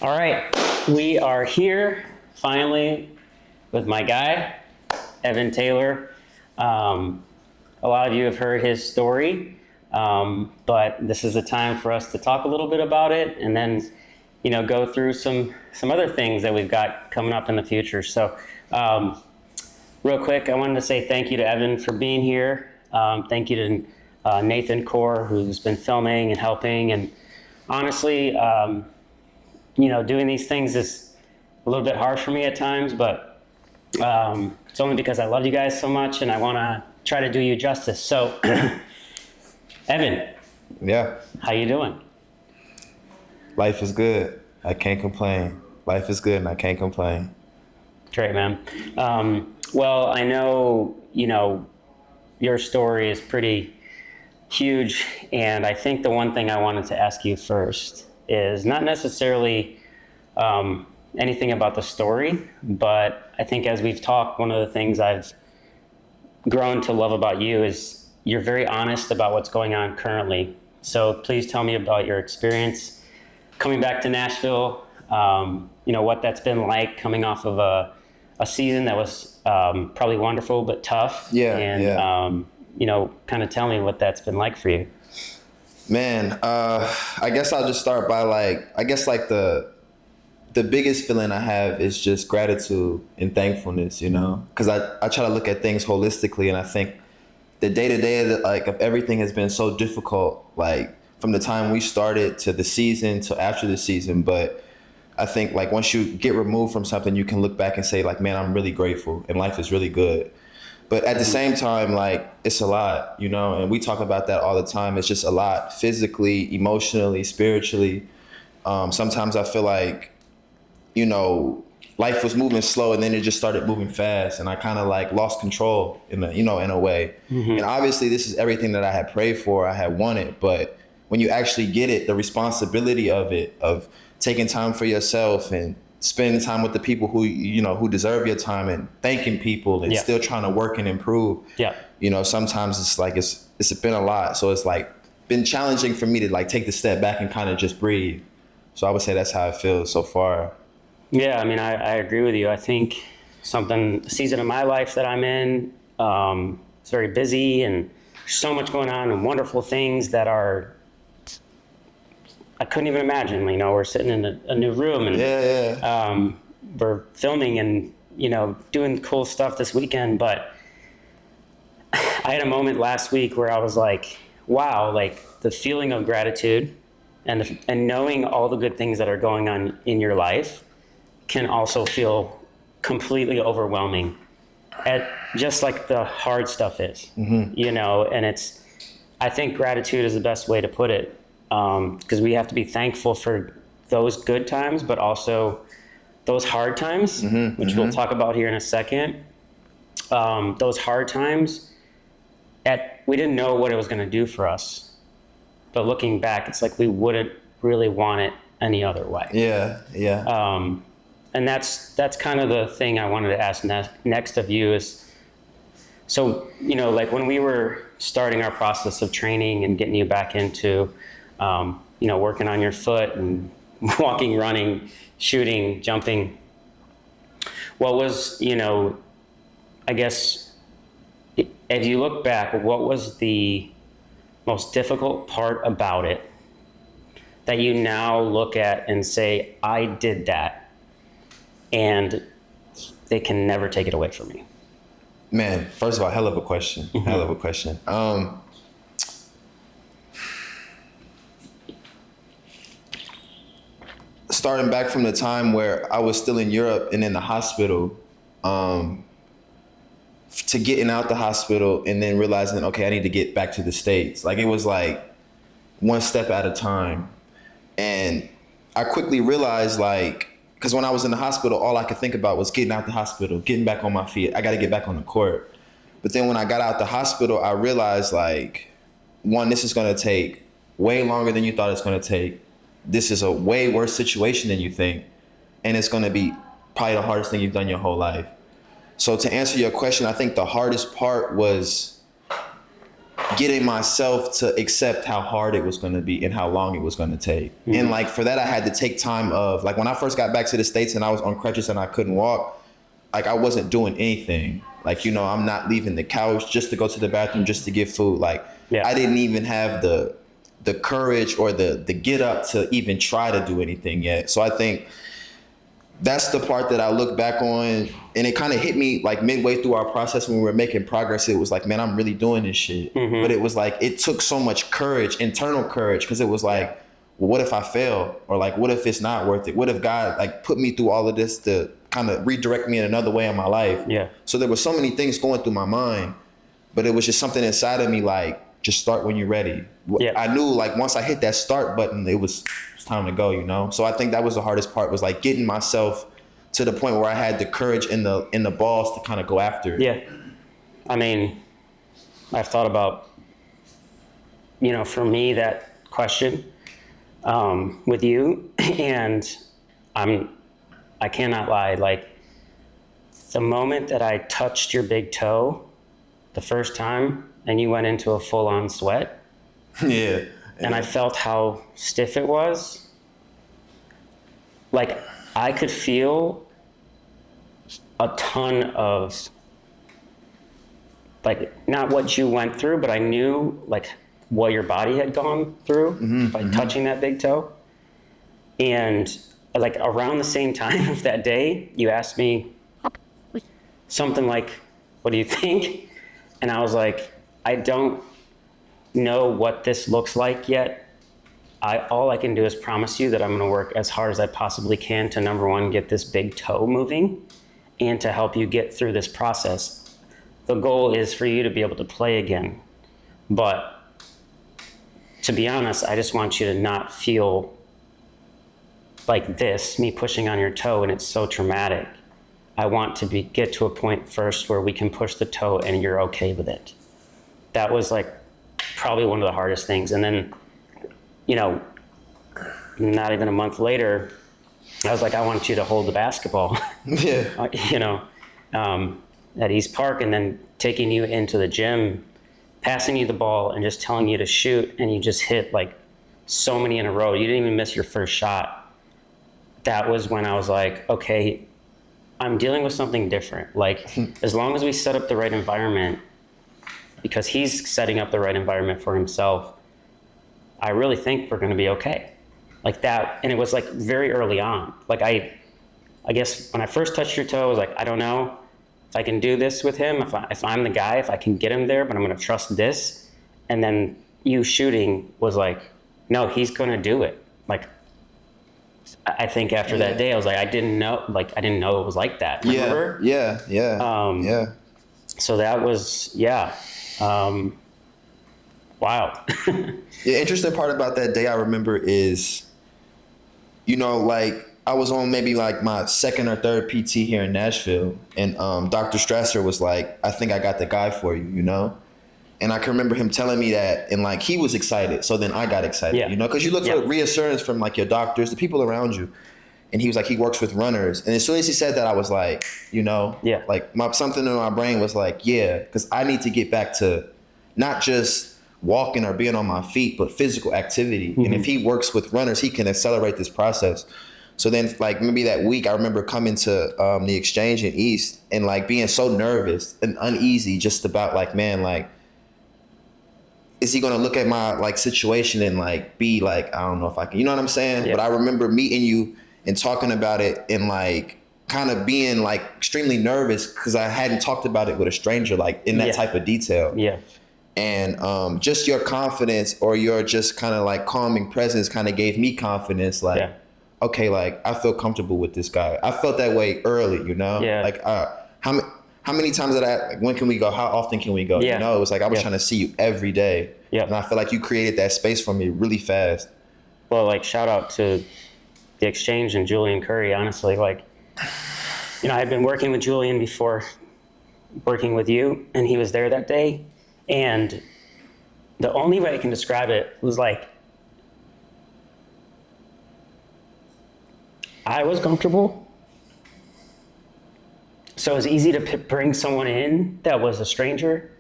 All right, we are here finally with my guy, Evan Taylor. A lot of you have heard his story, but this is a time for us to talk a little bit about it and then, go through some other things that we've got coming up in the future. So real quick, I wanted to say thank you to Evan for being here. Thank you to Nathan Core, who's been filming and helping. And honestly, doing these things is a little bit hard for me at times, but it's only because I love you guys so much and I want to try to do you justice. So, Evan. Yeah. How you doing? Life is good. I can't complain. Life is good and I can't complain. Great, man. Well, I know, your story is pretty huge, and I think the one thing I wanted to ask you first is not necessarily anything about the story, but I think as we've talked, one of the things I've grown to love about you is you're very honest about what's going on currently. So please tell me about your experience coming back to Nashville, what that's been like coming off of a season that was probably wonderful but tough. Yeah. And, kind of tell me what that's been like for you. Man, I guess I'll just start by the biggest feeling I have is just gratitude and thankfulness, because I try to look at things holistically, and I think the day-to-day of everything has been so difficult, like from the time we started to the season to after the season. But I think like once you get removed from something, you can look back and say like, man, I'm really grateful and life is really good. But at the same time, like it's a lot, and we talk about that all the time. It's just a lot physically, emotionally, spiritually. Sometimes I feel like, life was moving slow and then it just started moving fast, and I kind of like lost control in a way. Mm-hmm. And obviously this is everything that I had prayed for, I had wanted, but when you actually get it, the responsibility of it, of taking time for yourself and spending time with the people who deserve your time and thanking people and still trying to work and improve. Yeah. Sometimes it's like, it's been a lot. So it's like been challenging for me to like take the step back and kind of just breathe. So I would say that's how it feels so far. Yeah. I mean, I agree with you. I think a season of my life that I'm in, it's very busy and so much going on and wonderful things that I couldn't even imagine. We're sitting in a new room and we're filming and doing cool stuff this weekend. But I had a moment last week where I was like, wow, like the feeling of gratitude and knowing all the good things that are going on in your life can also feel completely overwhelming at just like the hard stuff is. Mm-hmm. And I think gratitude is the best way to put it. Because we have to be thankful for those good times, but also those hard times, which we'll talk about here in a second. Those hard times, we didn't know what it was going to do for us. But looking back, it's like we wouldn't really want it any other way. Yeah. And that's kind of the thing I wanted to ask next of you is, so, like when we were starting our process of training and getting you back into working on your foot and walking, running, shooting, jumping. What was, I guess, if you look back, what was the most difficult part about it that you now look at and say, I did that and they can never take it away from me? Man, first of all, hell of a question. Mm-hmm. Hell of a question. Starting back from the time where I was still in Europe and in the hospital, to getting out the hospital and then realizing, okay, I need to get back to the States. Like it was like one step at a time. And I quickly realized because when I was in the hospital, all I could think about was getting out the hospital, getting back on my feet. I got to get back on the court. But then when I got out the hospital, I realized one, this is going to take way longer than you thought it's going to take. This is a way worse situation than you think. And it's going to be probably the hardest thing you've done your whole life. So to answer your question, I think the hardest part was getting myself to accept how hard it was going to be and how long it was going to take. Mm-hmm. And like for that, I had to take time of like when I first got back to the States and I was on crutches and I couldn't walk, like I wasn't doing anything. Like, you know, I'm not leaving the couch just to go to the bathroom, just to get food. Like I didn't even have the courage or the get up to even try to do anything yet. So I think that's the part that I look back on, and it kind of hit me like midway through our process when we were making progress. It was like, man, I'm really doing this shit. Mm-hmm. But it was like, it took so much courage, internal courage, because it was like, well, what if I fail? Or like, what if it's not worth it? What if God like put me through all of this to kind of redirect me in another way in my life? Yeah. So there were so many things going through my mind, but it was just something inside of me like, just start when you're ready. Yeah. I knew like once I hit that start button, it was time to go, you know? So I think that was the hardest part, was like getting myself to the point where I had the courage and the balls to kind of go after it. Yeah. I mean, I've thought about, you know, for me, that question with you, and I cannot lie, like the moment that I touched your big toe the first time and you went into a full-on sweat. Yeah. And I felt how stiff it was. Like I could feel a ton of, like, not what you went through, but I knew like what your body had gone through by touching that big toe. And like around the same time of that day, you asked me something like, what do you think? And I was like, I don't know what this looks like yet. All I can do is promise you that I'm gonna work as hard as I possibly can to, number one, get this big toe moving and to help you get through this process. The goal is for you to be able to play again. But to be honest, I just want you to not feel like this, me pushing on your toe, and it's so traumatic. I want to get to a point first where we can push the toe and you're okay with it. That was like probably one of the hardest things. And then, you know, not even a month later, I was like, I want you to hold the basketball, yeah. You know, at East Park, and then taking you into the gym, passing you the ball and just telling you to shoot. And you just hit like so many in a row. You didn't even miss your first shot. That was when I was like, okay, I'm dealing with something different. Like as long as we set up the right environment, because he's setting up the right environment for himself, I really think we're going to be okay. Like that. And it was like very early on. Like I guess when I first touched your toe, I was like, I don't know if I can do this with him, if I'm the guy, if I can get him there, but I'm going to trust this. And then you shooting was like, no, he's going to do it. Like, I think after that day, I was like, I didn't know it was like that. Remember? Yeah. So that was, wow. The interesting part about that day I remember is, you know, like I was on maybe like my second or third PT here in Nashville, and Dr. Strasser was like, I think I got the guy for you, you know? And I can remember him telling me that, and like he was excited, so then I got excited, you know, because you look for reassurance from like your doctors, the people around you. And he was like, he works with runners. And as soon as he said that, I was like, you know, like something in my brain was like, yeah, because I need to get back to not just walking or being on my feet, but physical activity. Mm-hmm. And if he works with runners, he can accelerate this process. So then like maybe that week, I remember coming to the exchange in East and like being so nervous and uneasy just about like, man, like, is he going to look at my like situation and like be like, I don't know if I can, you know what I'm saying? Yeah. But I remember meeting you and talking about it and like kind of being like extremely nervous because I hadn't talked about it with a stranger like in that type of detail. Yeah. And just your confidence or your just kind of like calming presence kind of gave me confidence. Like, okay, like I feel comfortable with this guy. I felt that way early, you know? Yeah. Like how many times did I, like, when can we go? How often can we go? Yeah. You know, it was like I was trying to see you every day. Yeah. And I feel like you created that space for me really fast. Well, like shout out to the exchange and Julian Curry, honestly. Like, you know, I had been working with Julian before working with you, and he was there that day. And the only way I can describe it was like, I was comfortable. So it was easy to bring someone in that was a stranger.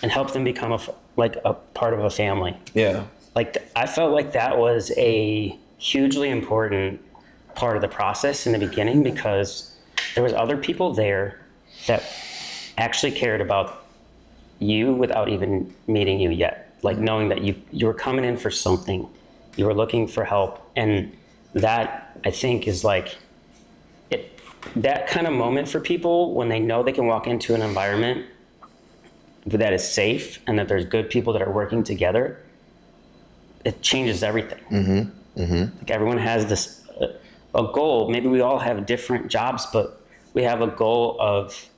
and help them become a part of a family. Yeah. Like, I felt like that was a hugely important part of the process in the beginning, because there was other people there that actually cared about you without even meeting you yet. Like, knowing that you were coming in for something, you were looking for help. And that, I think, is like that kind of moment for people when they know they can walk into an environment that is safe and that there's good people that are working together. It changes everything. Like, everyone has this a goal. Maybe we all have different jobs, but we have a goal of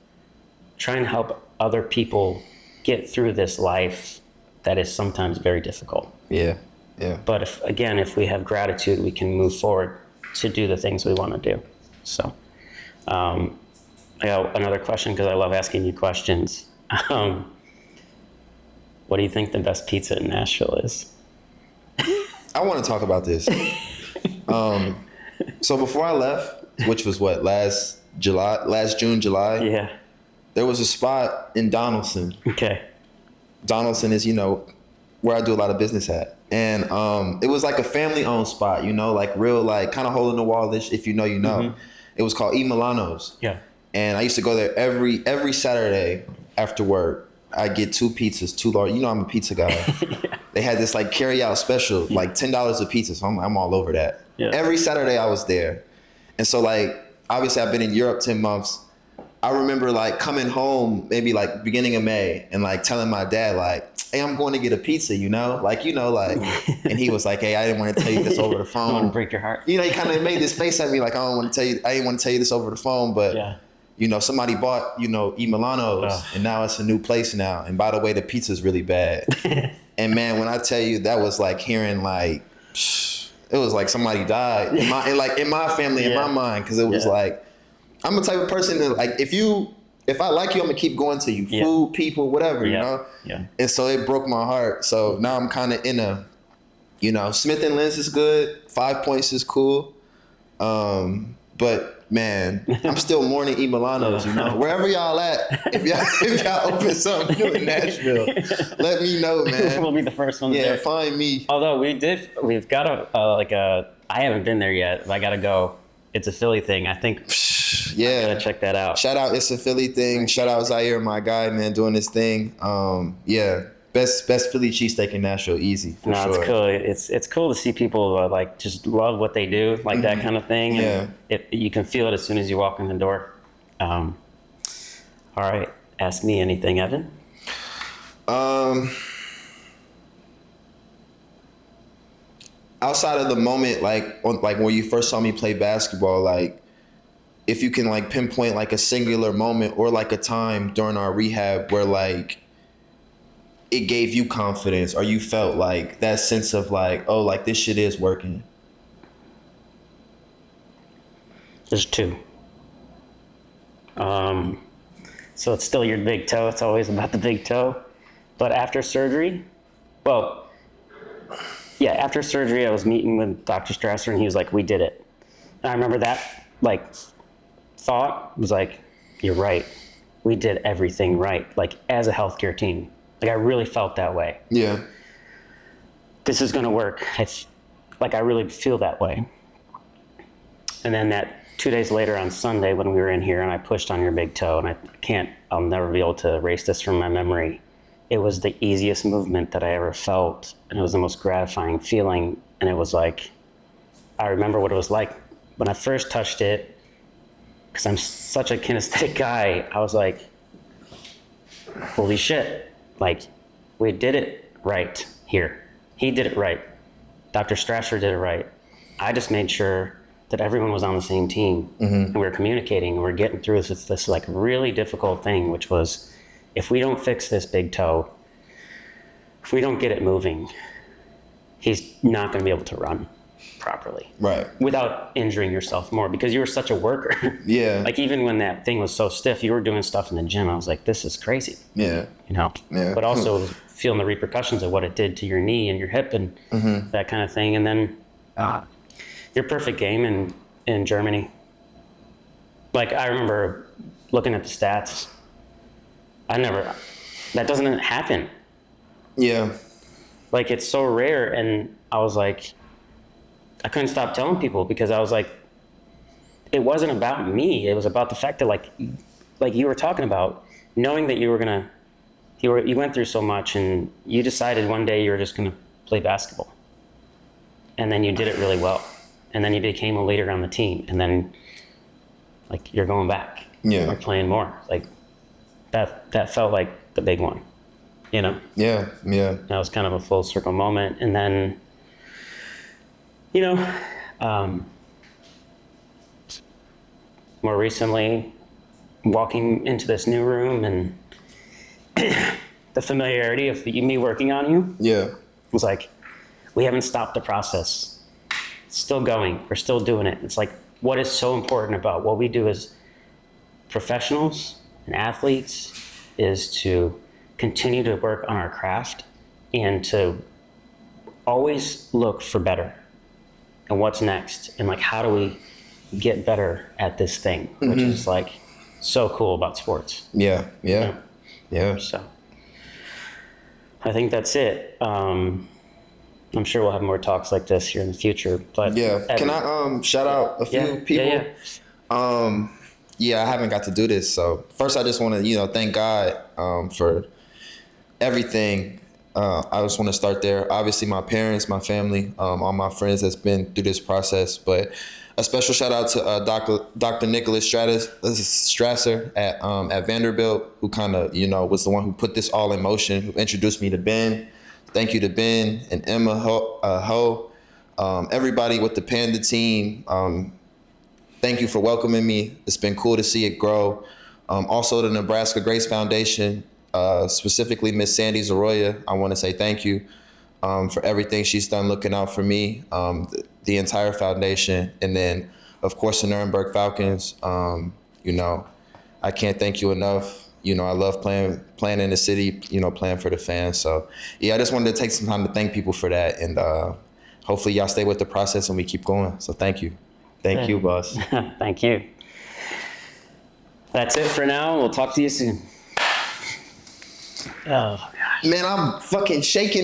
trying to help other people get through this life that is sometimes very difficult. Yeah. But if we have gratitude, we can move forward to do the things we want to do. So I got another question, because I love asking you questions. What do you think the best pizza in Nashville is? I want to talk about this. So before I left, which was last June, July. Yeah. There was a spot in Donaldson. Okay. Donaldson is, where I do a lot of business at. And it was like a family-owned spot, like real, like kind of hole in the wall-ish, if you know, you know. Mm-hmm. It was called E. Milano's. Yeah. And I used to go there every Saturday after work. I get 2 pizzas, 2 large. I'm a pizza guy. Yeah. They had this like carry-out special, like $10 a pizza. So I'm all over that. Yeah. Every Saturday I was there. And so, like, obviously I've been in Europe 10 months. I remember like coming home maybe like beginning of May and like telling my dad like, hey, I'm going to get a pizza, and he was like, hey, I didn't want to tell you this over the phone. I want to break your heart. He kind of made this face at me like, I didn't want to tell you this over the phone, but somebody bought, E. Milano's and now it's a new place now. And by the way, the pizza's really bad. And man, when I tell you, that was like hearing like, it was like somebody died in my family, in my mind. Cause it was like, I'm the type of person that like, if I like you, I'm gonna keep going to you. Food, people, whatever, you know? Yeah. And so it broke my heart. So now I'm kind of in Smith & Lens is good. 5 Points is cool. But man, I'm still mourning E. Milano's, Wherever y'all at, if y'all open something new in Nashville, let me know, man. We'll be the first ones there. Yeah, find me. Although we've got I haven't been there yet, but I gotta go. It's a Philly thing, I think. Yeah. I gotta check that out. Shout out, it's a Philly thing. Shout out Zaire, my guy, man, doing this thing. Best Philly cheesesteak in Nashville, easy. For sure. It's cool. It's cool to see people like just love what they do, like that kind of thing. And you can feel it as soon as you walk in the door. All right, ask me anything, Evan. Outside of the moment, like when you first saw me play basketball, like if you can like pinpoint like a singular moment or like a time during our rehab where like it gave you confidence or you felt like that sense of like, oh, like this shit is working. There's 2. So it's still your big toe. It's always about the big toe. But after surgery, after surgery, I was meeting with Dr. Strasser and he was like, we did it. And I remember that like thought was like, you're right. We did everything right. Like as a healthcare team, like I really felt that way. Yeah. This is going to work. I really feel that way. And then that 2 days later on Sunday when we were in here and I pushed on your big toe and I'll never be able to erase this from my memory. It was the easiest movement that I ever felt, and it was the most gratifying feeling. And it was like, I remember what it was like when I first touched it, because I'm such a kinesthetic guy. I was like, holy shit, like we did it right here. He did it right. Dr. Strasser did it right. I just made sure that everyone was on the same team and we were communicating and we were getting through this like really difficult thing, which was, if we don't fix this big toe, if we don't get it moving, he's not going to be able to run properly. Right. Without injuring yourself more, because you were such a worker. Yeah. Like even when that thing was so stiff, you were doing stuff in the gym. I was like, this is crazy. Yeah. Yeah. But also feeling the repercussions of what it did to your knee and your hip and that kind of thing. And then your perfect game in Germany. Like I remember looking at the stats. that doesn't happen. Yeah. Like, it's so rare. And I was like, I couldn't stop telling people, because I was like, it wasn't about me. It was about the fact that, like you were talking about, knowing that you went through so much, and you decided one day you were just going to play basketball. And then you did it really well. And then you became a leader on the team. And then, like, you're going back. Yeah. Or playing more. Like, that felt like the big one, you know? Yeah. That was kind of a full circle moment. And then, you know, more recently, walking into this new room, and the familiarity of me working on you. Yeah. Was like, we haven't stopped the process. It's still going. We're still doing it. It's like, what is so important about what we do as professionals and athletes is to continue to work on our craft and to always look for better and what's next, and like, how do we get better at this thing, which is like so cool about sports. Yeah. So I think that's it. I'm sure we'll have more talks like this here in the future. But can I shout out a few people? I haven't got to do this. So first, I just want to thank God for everything. I just want to start there. Obviously, my parents, my family, all my friends that's been through this process. But a special shout out to Dr. Nicholas Strasser at Vanderbilt, who kind of was the one who put this all in motion, who introduced me to Ben. Thank you to Ben and Emma, HOWE, everybody with the Panda team. Thank you for welcoming me. It's been cool to see it grow. Also, the Nebraska Grace Foundation, specifically Miss Sandy Zaroya, I want to say thank you for everything she's done looking out for me, the entire foundation. And then, of course, the Nuremberg Falcons. I can't thank you enough. I love playing in the city, playing for the fans. So, I just wanted to take some time to thank people for that. And hopefully y'all stay with the process and we keep going. So thank you. Thank you, boss. Thank you. That's it for now. We'll talk to you soon. Oh, gosh. Man, I'm fucking shaking.